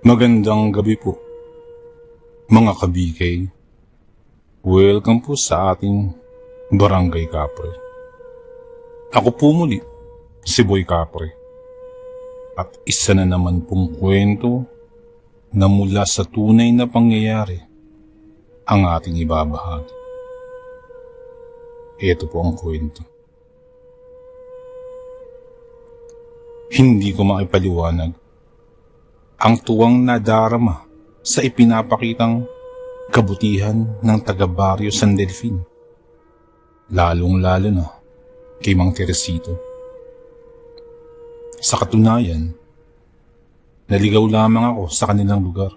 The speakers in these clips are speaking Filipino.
Magandang gabi po, mga kabikay. Welcome po sa ating Barangay Kapre. Ako po muli, si Boy Kapre. At isa na naman pong kwento na mula sa tunay na pangyayari ang ating ibabahagi. Ito po ang kwento. Hindi ko maipaliwanag ang tuwang nadarama sa ipinapakitang kabutihan ng taga-baryo San Delfin. Lalong-lalo na kay Mang Teresito. Sa katunayan, naligaw lamang ako sa kanilang lugar.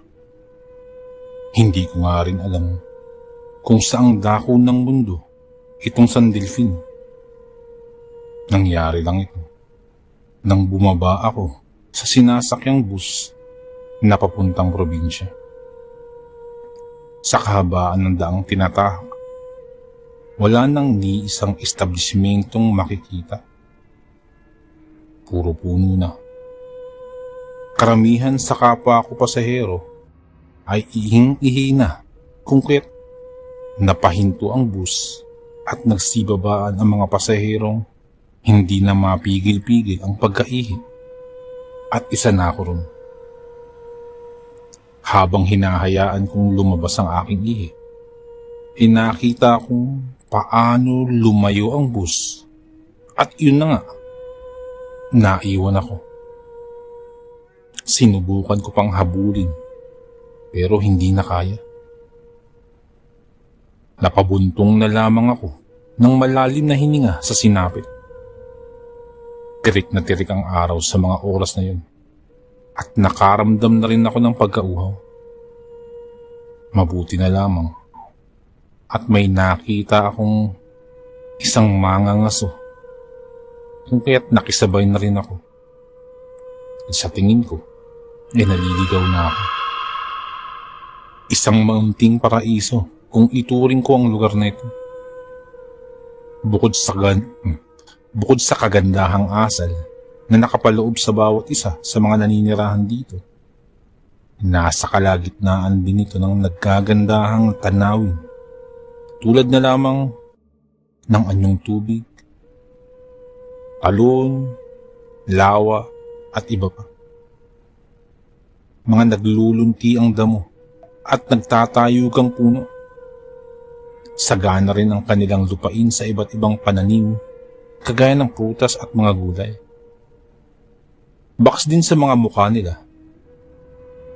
Hindi ko nga rin alam kung saang dako ng mundo itong San Delfin. Nangyari lang ito nang bumaba ako sa sinasakyang bus na papuntang probinsya. Sa kahabaan ng daang tinatahak, wala nang ni isang establishmentong makikita. Puro puno na. Karamihan sa kapwa ko pasahero ay ihing-ihi na kung kaya't napahinto ang bus at nagsibabaan ang mga pasaherong hindi na mapigil-pigil ang pagkaihi. At isa na ako ron. Habang hinahayaan kong lumabas ang aking ihi, nakita kong paano lumayo ang bus. At yun na nga, naiwan ako. Sinubukan ko pang habulin, pero hindi na kaya. Napabuntong na lamang ako ng malalim na hininga sa sinapit. Tirik na tirik ang araw sa mga oras na yun. At nakaramdam na rin ako ng pagkauhaw. Mabuti na lamang. At may nakita akong isang mangangaso. Kung kaya't nakisabay na rin ako. At sa tingin ko, naliligaw na ako. Isang maunting paraiso kung ituring ko ang lugar na ito. Bukod sa kagandahang asal na nakapaloob sa bawat isa sa mga naninirahan dito, nasa kalagitnaan din ito ng nagkagandahang tanawin, tulad na lamang ng anyong tubig, talon, lawa at iba pa. Mga naglulunti ang damo at nagtatayugang puno. Sagana rin ang kanilang lupain sa iba't ibang pananim, kagaya ng prutas at mga gulay. Bakas din sa mga mukha nila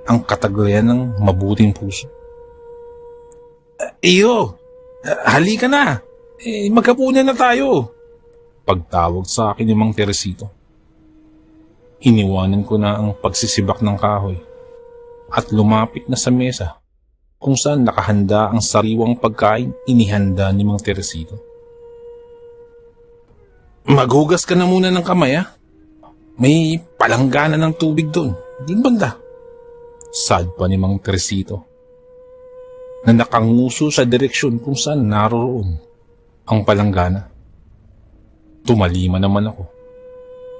ang kataglayan ng mabuting puso. Iyo, halika na. Magkapunan na tayo. Pagtawag sa akin ni Mang Teresito. Iniwanan ko na ang pagsisibak ng kahoy at lumapit na sa mesa kung saan nakahanda ang sariwang pagkain inihanda ni Mang Teresito. Maghugas ka na muna ng kamay, ha? May palanggana ng tubig doon. Doon banda. Sad pa ni Mang Teresito na nakanguso sa direksyon kung saan naroroon ang palanggana. Tumalima naman ako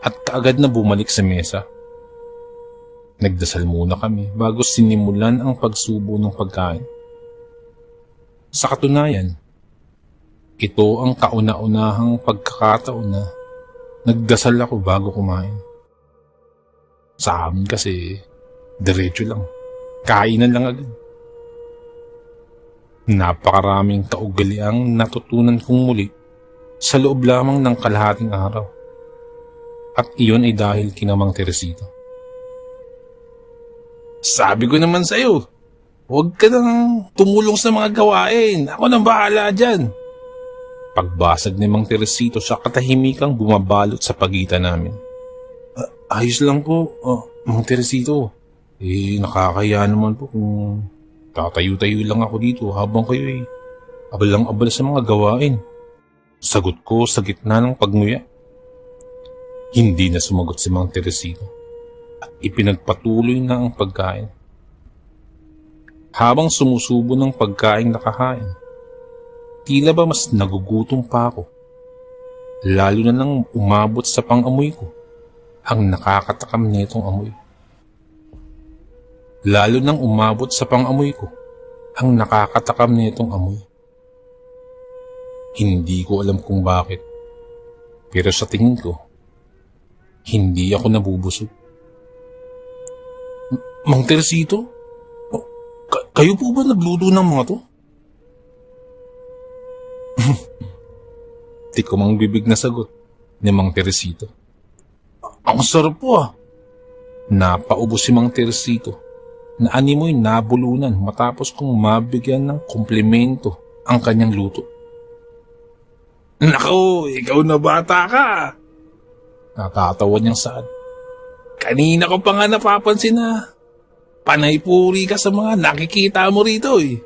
at kaagad na bumalik sa mesa. Nagdasal muna kami bago sinimulan ang pagsubo ng pagkain. Sa katunayan, ito ang kauna-unahang pagkakataon na nagdasal ako bago kumain. Sa amin kasi, diretso lang. Kainan lang agad. Napakaraming kaugaliang natutunan kong muli sa loob lamang ng kalahating araw. At iyon ay dahil kina Mang Teresito. Sabi ko naman sa'yo, huwag ka nang tumulong sa mga gawain. Ako nang bahala dyan. Pagbasag ni Mang Teresito sa katahimikang bumabalot sa pagitan namin. Ayos lang po, Mang Teresito. Nakakaya naman po kung tatayo-tayo lang ako dito habang kayo abal sa mga gawain. Sagot ko sa gitna ng pagnguya. Hindi na sumagot si Mang Teresito at ipinagpatuloy na ang pagkain. Habang sumusubo ng pagkain nakahain, tila ba mas nagugutom pa ako. Lalo na nang umabot sa pang-amoy ko ang nakakatakam nitong amoy. Lalo nang umabot sa pang-amoy ko ang nakakatakam nitong amoy. Hindi ko alam kung bakit, pero sa tingin ko, hindi ako nabubusog. Mang Teresito? Kayo po ba nagluto ng mga to? Di ko mang bibig na sagot ni Mang Teresito. Ang sarap po ah. Napaubos si Mang Teresito na animoy nabulunan matapos kong mabigyan ng komplemento ang kanyang luto. Nako, ikaw na bata ka. Natatawa niyang saad. Kanina ko pa nga napapansin na panay puri ka sa mga nakikita mo rito eh.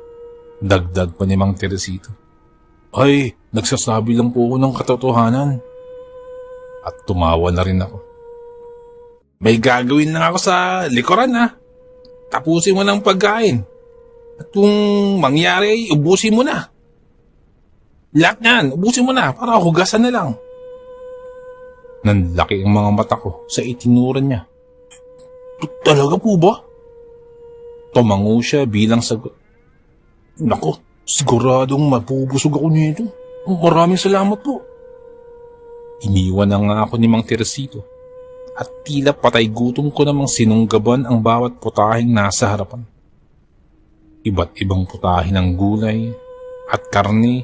Dagdag pa ni Mang Teresito. Ay, nagsasabi lang po ako ng katotohanan. At tumawa na rin ako. May gagawin lang ako sa likuran ha. Tapusin mo ng pagkain. At kung mangyari, ubusin mo na. Lahat yan, ubusin mo na para hugasan na lang. Nanlaki ang mga mata ko sa itinuran niya. Talaga po ba? Tumango siya bilang sagot. Nako, siguradong mapubusog ako nito. Maraming salamat po. Iniwan na nga ako ni Mang Teresito at tila patay gutom ko namang sinunggaban ang bawat putaheng nasa harapan. Iba't ibang putahe ng gulay at karne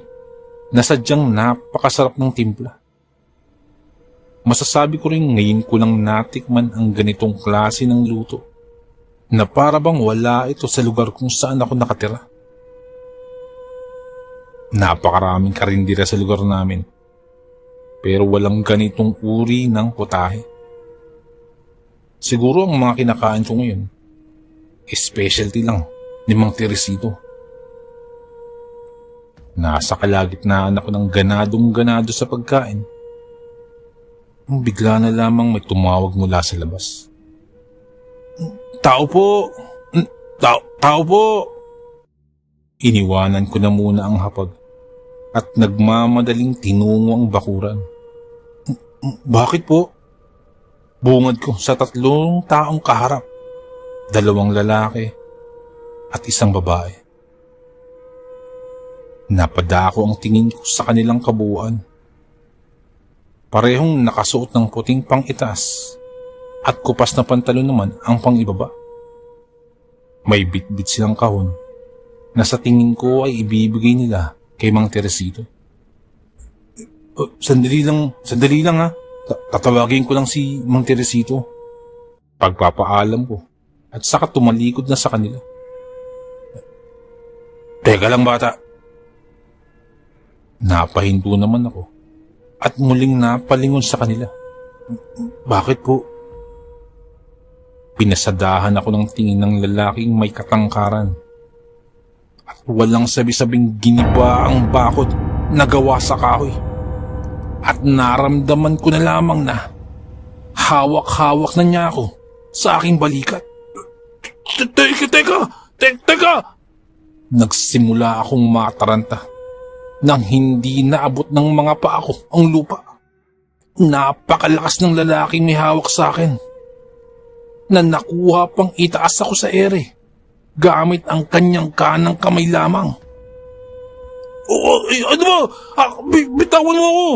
na sadyang napakasarap ng timpla. Masasabi ko rin ngayon ko lang natikman ang ganitong klase ng luto na para bang wala ito sa lugar kung saan ako nakatira. Napakaraming karindira sa lugar namin, pero walang ganitong uri ng putahe. Siguro ang mga kinakain ko ngayon, specialty lang ni Mang Teresito. Nasa kalagitnaan ako ng ganadong-ganado sa pagkain. Bigla na lamang may tumawag mula sa labas. Tao po! Tao po! Iniwanan ko na muna ang hapag at nagmamadaling tinungo ang bakuran. Bakit po? Bungad ko sa 3 taong kaharap, 2 lalaki at 1 babae. Napadako ang tingin ko sa kanilang kabuuan. Parehong nakasuot ng puting pang-itas at kupas na pantalon naman ang pang-ibaba. May bitbit silang kahon na sa tingin ko ay ibibigay nila kay Mang Teresito. Sandali lang ha. Tatawagin ko lang si Mang Teresito. Pagpapaalam ko at saka tumalikod na sa kanila. Teka lang bata. Napahinto naman ako at muling napalingon sa kanila. Bakit po? Pinasadahan ako ng tingin ng lalaking may katangkaran at walang sabi-sabing giniba ang bakod na gawa sa kahoy. At naramdaman ko na lamang na hawak-hawak na niya ako sa aking balikat. Teka! Nagsimula akong mataranta nang hindi naabot ng mga paa ko ang lupa. Napakalakas ng lalaking may hawak sa akin na nakuha pang itaas ako sa ere gamit ang kanyang kanang kamay lamang. Ano ba? Bitawan mo ako!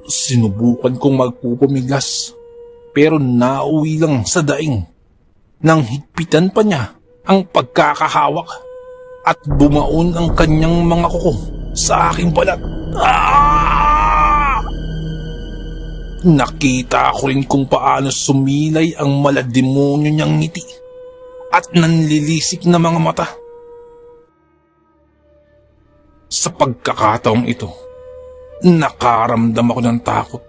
Sinubukan kong magpupumiglas pero nauwi lang sa daing nang higpitan pa niya ang pagkakahawak at bumaon ang kanyang mga kuko sa aking balat. Nakita ko rin kung paano sumilay ang malademonyo niyang ngiti at nanlilisik na mga mata. Sa pagkakataong ito, nakaramdam ako ng takot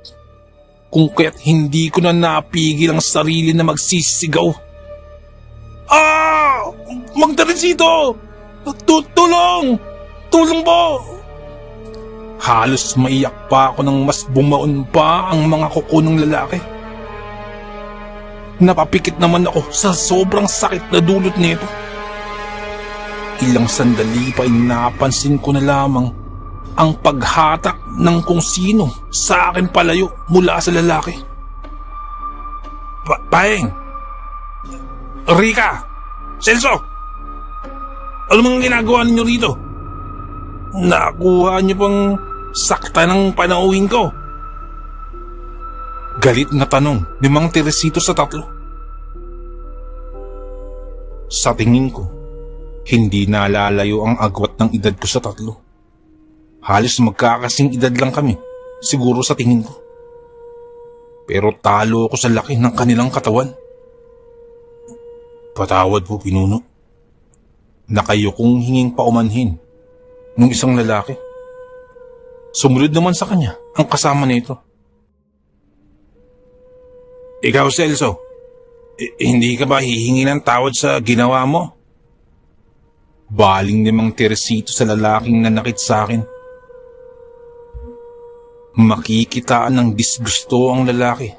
kung kaya't hindi ko na napigil ang sarili na magsisigaw. Mang Teresito! Tulong! Tulong po! Halos maiyak pa ako nang mas bumaon pa ang mga kuko ng lalaki. Napapikit naman ako sa sobrang sakit na dulot nito. Ilang sandali pa ay napansin ko na lamang ang paghatak ng kung sino sa akin palayo mula sa lalaki. Paeng! Rika! Celso! Ano mang ginagawa ninyo rito? Nakuha niyo pang sakta ng panauhin ko. Galit na tanong ni Mang Teresito sa tatlo. Sa tingin ko, hindi nalalayo ang agwat ng edad ko sa tatlo. Halos magkakasing edad lang kami, siguro sa tingin ko. Pero talo ako sa laki ng kanilang katawan. Patawad po, pinuno. Nakayo kong hinging paumanhin nung isang lalaki. Sumunod naman sa kanya ang kasama nito. Ikaw, Celso, hindi ka ba hihingi ng tawad sa ginawa mo? Baling ni Mang Teresito sa lalaking nanakit sa akin. Makikitaan ng disgusto ang lalaki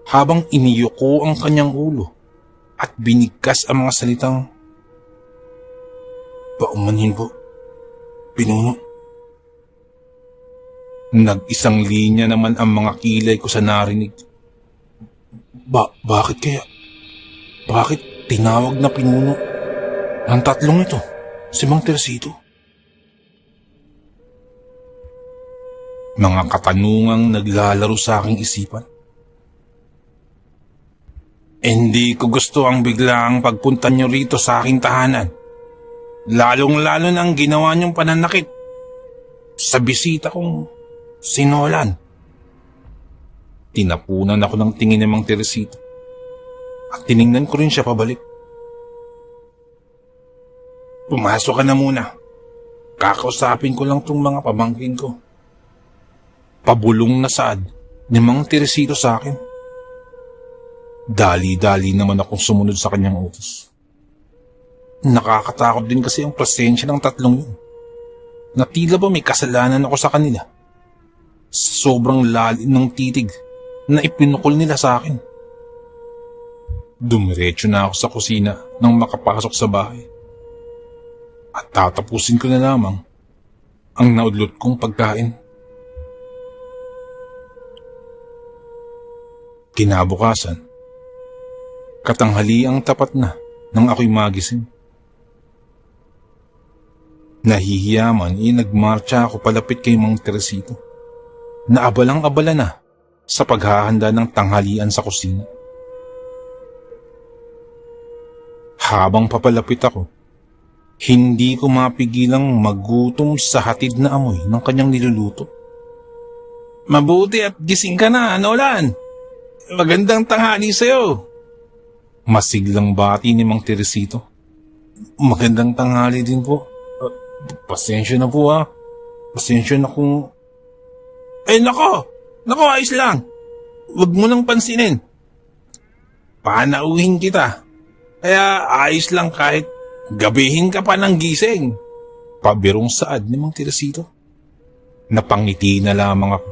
habang iniyuko ang kanyang ulo at binigkas ang mga salitang, paumanhin po, pinuno. Nag-isang linya naman ang mga kilay ko sa narinig. Bakit kaya? Bakit tinawag na pinuno ang tatlong ito, si Mang Teresito? Mga katanungang naglalaro sa aking isipan. Hindi ko gusto ang biglaang pagpunta nyo rito sa aking tahanan. Lalong-lalo na ang ginawa niyong pananakit sa bisita kong sinolan. Tinapunan ako ng tingin ni Mang Teresito at tiningnan ko rin siya pabalik. Pumasok ka na muna. Kakausapin ko lang tong mga pamangkin ko. Pabulong na saad ni Mang Teresito sa akin. Dali-dali naman akong sumunod sa kanyang utos. Nakakatakot din kasi ang presensya ng tatlong yun. Na tila ba may kasalanan ako sa kanila. Sobrang lalim ng titig na ipinukol nila sa akin. Dumiretso na ako sa kusina nang makapasok sa bahay. At tatapusin ko na lamang ang naudlot kong pagkain. Kinabukasan, katanghaliang tapat na nang ako'y magising. Nahihiyaman nagmarcha ako palapit kay Mang Teresito na abalang-abala na sa paghahanda ng tanghalian sa kusina. Habang papalapit ako, hindi ko mapigilang magutom sa hatid na amoy ng kanyang niluluto. Mabuti at gising ka na, Nolan! Magandang tanghali sa'yo. Masiglang bati ni Mang Teresito. Magandang tanghali din po. Pasensya na po ha. Pasensya na kung... Nako! Nako, ayos lang. Huwag mo nang pansinin. Panauhin kita. Kaya ayos lang kahit gabihin ka pa ng gising. Pabirong saad ni Mang Teresito. Napangiti na lamang ako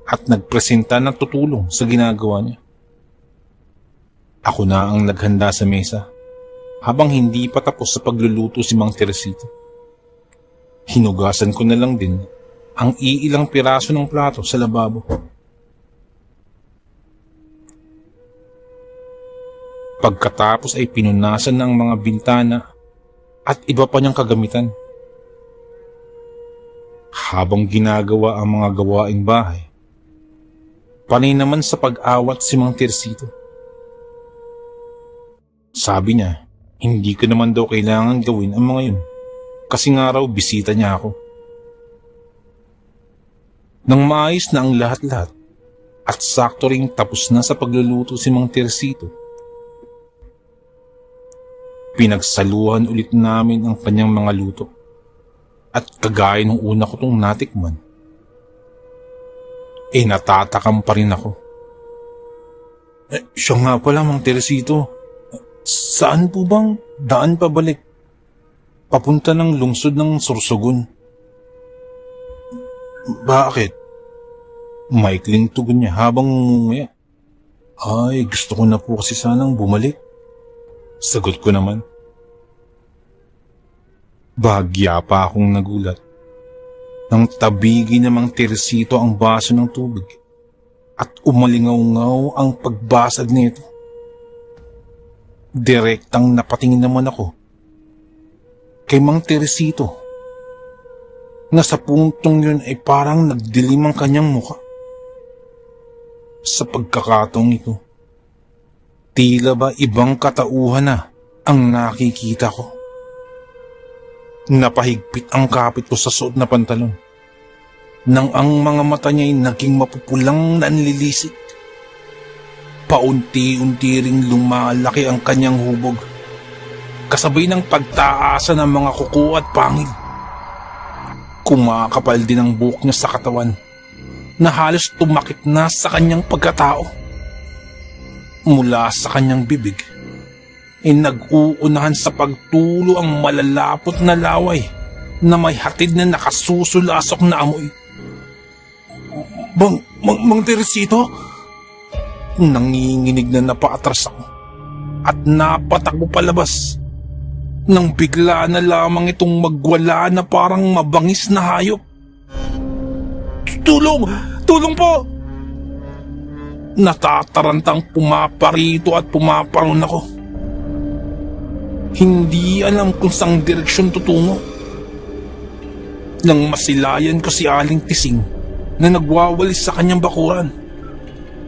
at nagpresenta ng tutulong sa ginagawa niya. Ako na ang naghanda sa mesa habang hindi pa tapos sa pagluluto si Mang Teresito. Hinugasan ko na lang din ang iilang piraso ng plato sa lababo. Pagkatapos ay pinunasan ng mga bintana at iba pa niyang kagamitan. Habang ginagawa ang mga gawaing bahay, panay naman sa pag-awat si Mang Teresito. Sabi niya, hindi ko naman daw kailangan gawin ang mga yun kasi nga raw bisita niya ako. Nang maayos na ang lahat-lahat at sakto ring tapos na sa pagluluto si Mang Teresito, pinagsaluhan ulit namin ang kanyang mga luto at kagaya nung una ko tong natikman, natatakam pa rin ako. Siya nga pala, Mang Teresito. Saan po bang daan pabalik? Papunta ng lungsod ng Sorsogon. Bakit? Maikling tugon niya habang ngumungaya. Ay, gusto ko na po kasi sanang bumalik. Sagot ko naman. Bahagya pa akong nagulat nang tabigi na Mang Teresito ang baso ng tubig at umalingaw-ngaw ang pagbasag nito. Direktang napatingin naman ako kay Mang Teresito na sa puntong yun ay parang nagdilim ang kanyang muka. Sa pagkakataong ito, tila ba ibang katauhan na ang nakikita ko. Napahigpit ang kapit ko sa suot na pantalon nang ang mga mata niya'y naging mapupulang nanlilisik. Paunti-unti ring lumalaki ang kanyang hubog, kasabay ng pagtaasa ng mga kuko at pangil. Kumakapal din ang buhok niya sa katawan na halos tumakip na sa kanyang pagkatao. Mula sa kanyang bibig ay nag-uunahan sa pagtulo ang malalapot na laway na may hatid na nakasusulasok na amoy. Mang Teresito? Nanginginig na napaatras ako at napatakbo palabas nang bigla na lamang itong magwala na parang mabangis na hayop. Tulong! Tulong po! Natatarantang pumaparito at pumaparon ako. Hindi alam kung saang direksyon tutungo. Nang masilayan ko si Aling Tising na nagwawalis sa kanyang bakuran,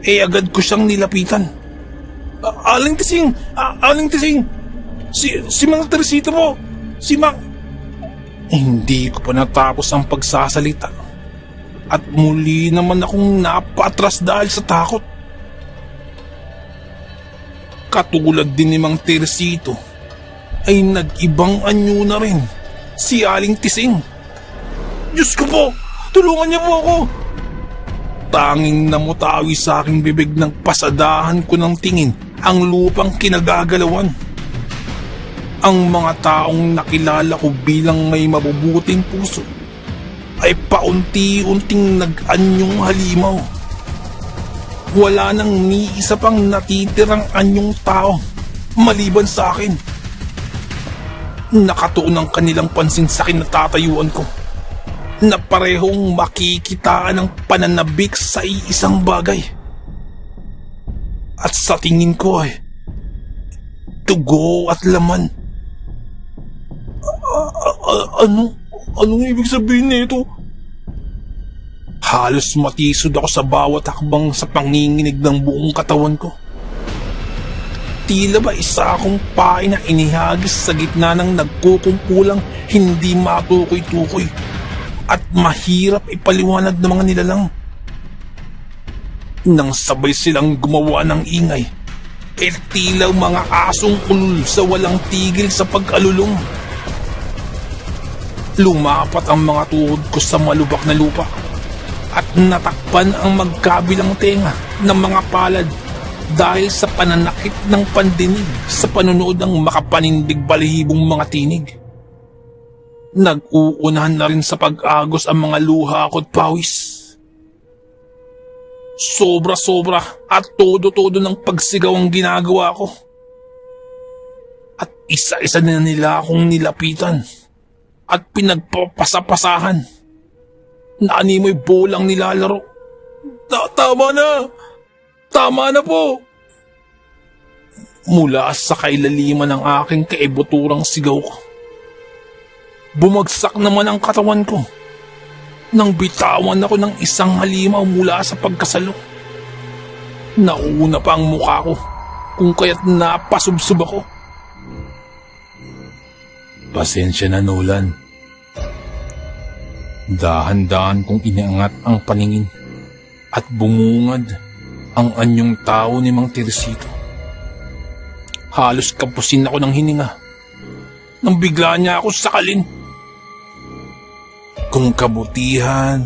agad ko siyang nilapitan. Aling Tising! Aling Tising! Si Mang Teresito po! Si Mang... Hindi ko pa natapos ang pagsasalita at muli naman akong napatras dahil sa takot. Katulad din ni Mang Teresito ay nag-ibang anyo na rin si Aling Tising. Diyos ko po! Tulungan niyo po ako! Tanging namutawi sa aking bibig ng pasadahan ko ng tingin ang lupang kinagagalawan. Ang mga taong nakilala ko bilang may mabubuting puso ay paunti-unting nag-anyong halimaw. Wala nang ni isa pang natitirang anyong tao maliban sa akin. Nakatuon ang kanilang pansin sa kinatatayuan ko na parehong makikitaan ng pananabik sa isang bagay. At sa tingin ko ay dugo at laman. Anong ibig sabihin nito? Halos matisod ako sa bawat hakbang sa panginginig ng buong katawan ko. Tila ba isa akong pain na inihagis sa gitna ng nagkukumpulang hindi matukoy-tukoy at mahirap ipaliwanag ng mga nilalang. Nang sabay silang gumawa ng ingay, tila mga asong kulul sa walang tigil sa pag-alulong. Lumapat ang mga tuhod ko sa malubak na lupa at natakpan ang magkabilang tenga ng mga palad dahil sa pananakit ng pandinig sa panunood ng makapanindig balihibong mga tinig. Nag-uunahan na rin sa pag-agos ang mga luha ko at pawis. Sobra-sobra at todo-todo ng pagsigaw ang ginagawa ko. At isa-isa na nila akong nilapitan at pinagpapasapasahan. Naanimoy bolang nilalaro. Tama na! Tama na po! Mula sa kailaliman ng aking kaibuturang sigaw ko, bumagsak naman ang katawan ko nang bitawan ako ng isang halimaw mula sa pagkasalo. Nauna pa ang mukha ko kung kaya't napasubsob ako. Pasensya na, Nolan. Dahan-dahan kong iniangat ang paningin at bumungad ang anyong tao ni Mang Teresito. Halos kapusin ako ng hininga nang bigla niya ako sakalin. Kung kabutihan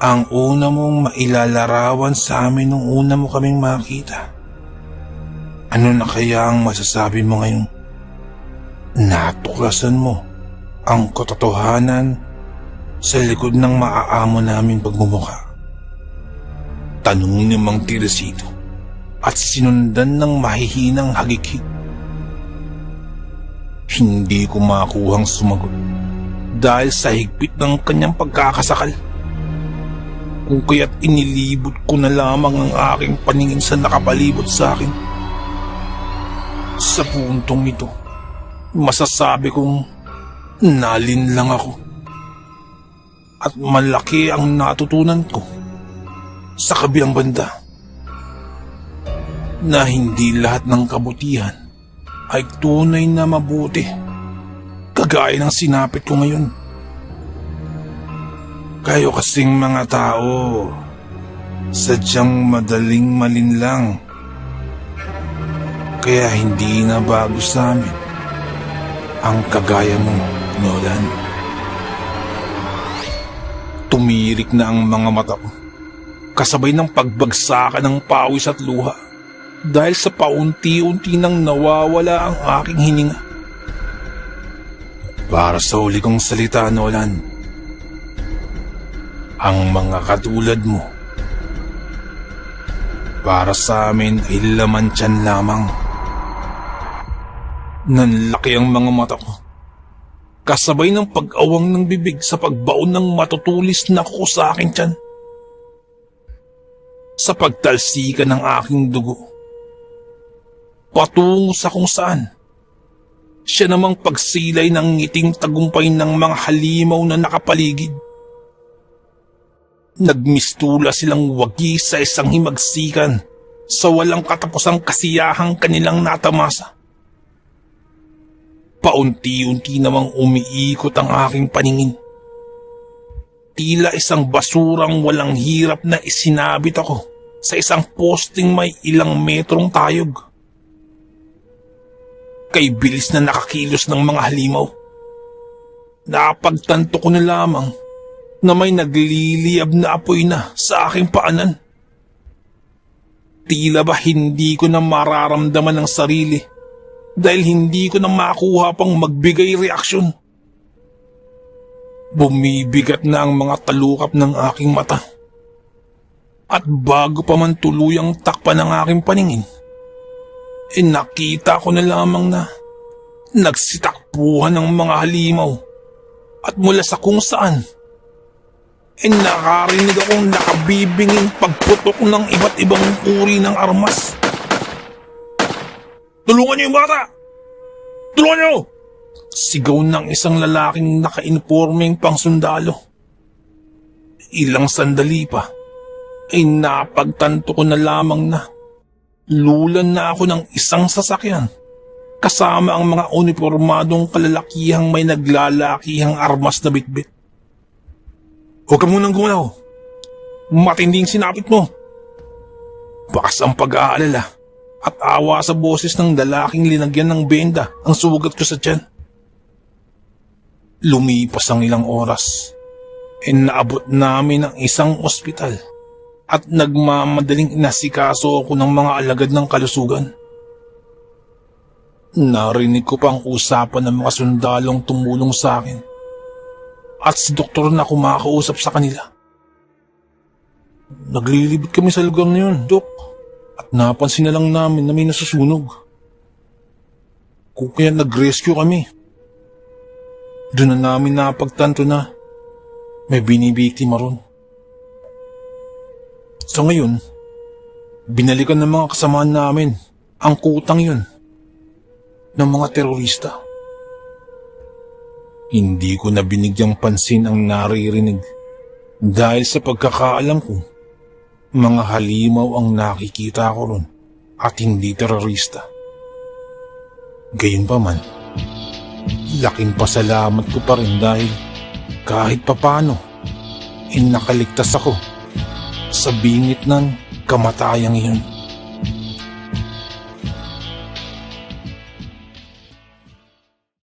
ang una mong mailalarawan sa amin nung una mo kaming makita, ano na kaya ang masasabi mo ngayon? Natuklasan mo ang katotohanan sa likod ng maaamo naming pagmumukha. Tanong ni Mang Teresito at sinundan ng mahihinang hagikik. Hindi ko makuhang sumagot dahil sa higpit ng kanyang pagkakasakal. Kung kaya't inilibot ko na lamang ang aking paningin sa nakapalibot sa akin. Sa puntong ito, masasabi kong nalinlang ako. At malaki ang natutunan ko sa kabilang banda na hindi lahat ng kabutihan ay tunay na mabuti, kagaya ng sinapit ko ngayon. Kayo kasing mga tao, sadyang madaling malinlang. Kaya hindi na bago sa amin ang kagaya mo, Nolan. Tumirik na ang mga mata ko, kasabay ng pagbagsakan ng pawis at luha dahil sa paunti-unti nang nawawala ang aking hininga. Para sa huli kong salita, Nolan, ang mga katulad mo, para sa amin ay laman tiyan lamang. Nanlaki ang mga mata ko, kasabay ng pag-awang ng bibig sa pagbaon ng matutulis na kuko sa aking tiyan. Sa pagtalsikan ng aking dugo, patungo sa kung saan siya namang pagsilay ng ngiting tagumpay ng mga halimaw na nakapaligid. Nagmistula silang wagi sa isang himagsikan sa walang katapusang kasiyahang kanilang natamasa. Paunti-unti namang umiikot ang aking paningin. Tila isang basurang walang hirap na isinabit ako sa isang posting may ilang metrong tayog. Kay bilis na nakakilos ng mga halimaw, napagtanto ko na lamang na may nagliliyab na apoy na sa aking paanan. Tila ba hindi ko na mararamdaman ang sarili dahil hindi ko na makuha pang magbigay reaksyon. Bumibigat na ang mga talukap ng aking mata. At bago pa man tuluyang takpan ng aking paningin, nakita ko na lamang na nagsitakbuhan ng mga halimaw at mula sa kung saan nakarinig akong nakabibinging pagputok ng iba't ibang uri ng armas. "Tulungan niyo yung bata! Tulungan niyo!" Sigaw ng isang lalaking naka-uniformeng pangsundalo. Ilang sandali pa ay napagtanto ko na lamang na lulan na ako ng isang sasakyan kasama ang mga uniformadong kalalakihang may naglalakihang armas na bitbit. "Huwag ka munang gumalaw. Matinding sinapit mo." Bakas ang pag-aalala at awa sa boses ng lalaking linagyan ng benda ang sugat ko sa tiyan. Lumipas ang ilang oras, naabot namin ang isang ospital at nagmamadaling inasikaso ako ng mga alagad ng kalusugan. Narinig ko pang usapan ng mga sundalong tumulong sa akin at si doktor na kumakausap sa kanila. "Naglilibot kami sa lugar na yun, Dok, at napansin na lang namin na may nasusunog. Kung kaya nag-rescue kami. Doon na namin napagtanto na may binibiktima ron. So ngayon, binalikan ng mga kasamaan namin ang kutang yun ng mga terorista." Hindi ko na binigyang pansin ang naririnig dahil sa pagkakaalam ko, mga halimaw ang nakikita ko ron at hindi terorista. Gayunpaman, laking pasalamat ko pa rin dahil kahit papano, nakaligtas ako sa bingit ng kamatayang iyon.